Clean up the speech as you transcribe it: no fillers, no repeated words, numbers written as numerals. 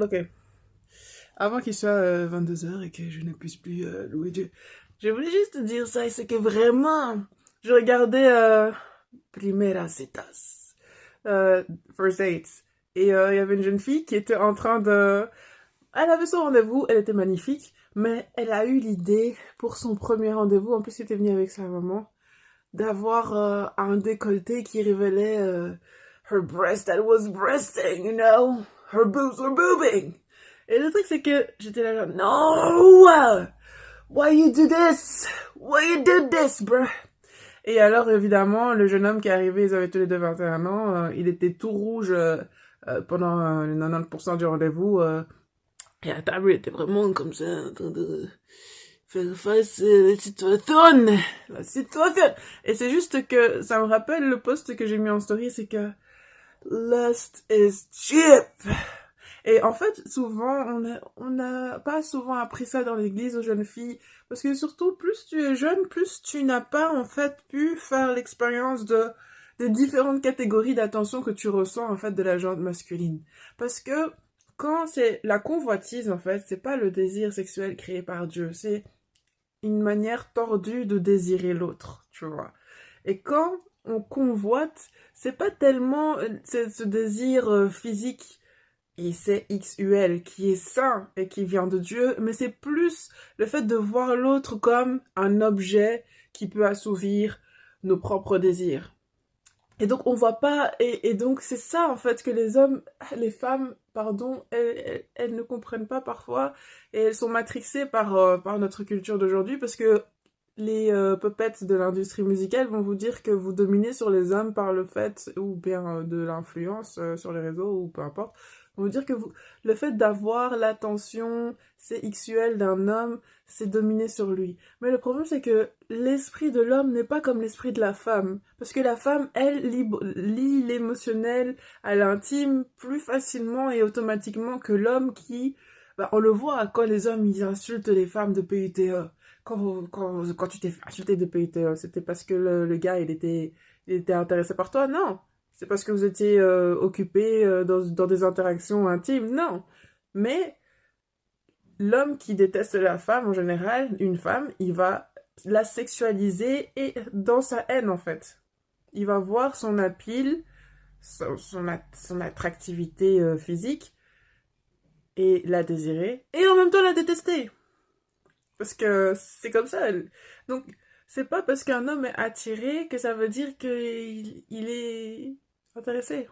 Ok. Avant qu'il soit 22 heures et que je ne puisse plus louer Dieu, je voulais juste te dire ça, et c'est que vraiment, je regardais Primera Citas, euh, First Dates, et il y avait une jeune fille qui était en train de... Elle avait son rendez-vous, elle était magnifique, mais elle a eu l'idée pour son premier rendez-vous, en plus elle était venue avec sa maman, d'avoir un décolleté qui révélait her breast that was breasting, you know, her boobs were boobing. Et le truc c'est que j'étais là genre, no, why you do this, why you do this, bruh. Et alors évidemment le jeune homme qui est arrivé, ils avaient tous les deux 21 ans, il était tout rouge pendant les 90% du rendez-vous, et à table il était vraiment comme ça en train de faire face à la situation. Et c'est juste que ça me rappelle le post que j'ai mis en story, c'est que lust is cheap. Et en fait, souvent, on n'a pas souvent appris ça dans l'église aux jeunes filles. Parce que surtout, plus tu es jeune, plus tu n'as pas, en fait, pu faire l'expérience des différentes catégories d'attention que tu ressens, en fait, de la gente masculine. Parce que quand c'est la convoitise, en fait, c'est pas le désir sexuel créé par Dieu. C'est une manière tordue de désirer l'autre, tu vois. Et quand on convoite, c'est pas tellement ce désir physique et c'est XUL qui est sain et qui vient de Dieu, mais c'est plus le fait de voir l'autre comme un objet qui peut assouvir nos propres désirs. Et donc on voit pas, et donc c'est ça en fait que les femmes, pardon, elles ne comprennent pas parfois, et elles sont matrixées par notre culture d'aujourd'hui, parce que les puppets de l'industrie musicale vont vous dire que vous dominez sur les hommes par le fait, ou bien de l'influence sur les réseaux, ou peu importe, vont vous dire que le fait d'avoir l'attention sexuelle d'un homme, c'est dominer sur lui. Mais le problème, c'est que l'esprit de l'homme n'est pas comme l'esprit de la femme. Parce que la femme, elle, lie l'émotionnel à l'intime plus facilement et automatiquement que l'homme qui... Bah, on le voit quand les hommes, ils insultent les femmes de PUTE. Quand tu t'es fait insulter de PUTE, c'était parce que le gars, il était intéressé par toi? Non. C'est parce que vous étiez occupé dans des interactions intimes? Non. Mais l'homme qui déteste la femme, en général, une femme, il va la sexualiser et dans sa haine, en fait. Il va voir son appeal, son attractivité physique et la désirer et en même temps la détester. Parce que c'est comme ça. Donc, c'est pas parce qu'un homme est attiré que ça veut dire qu'il il est intéressé.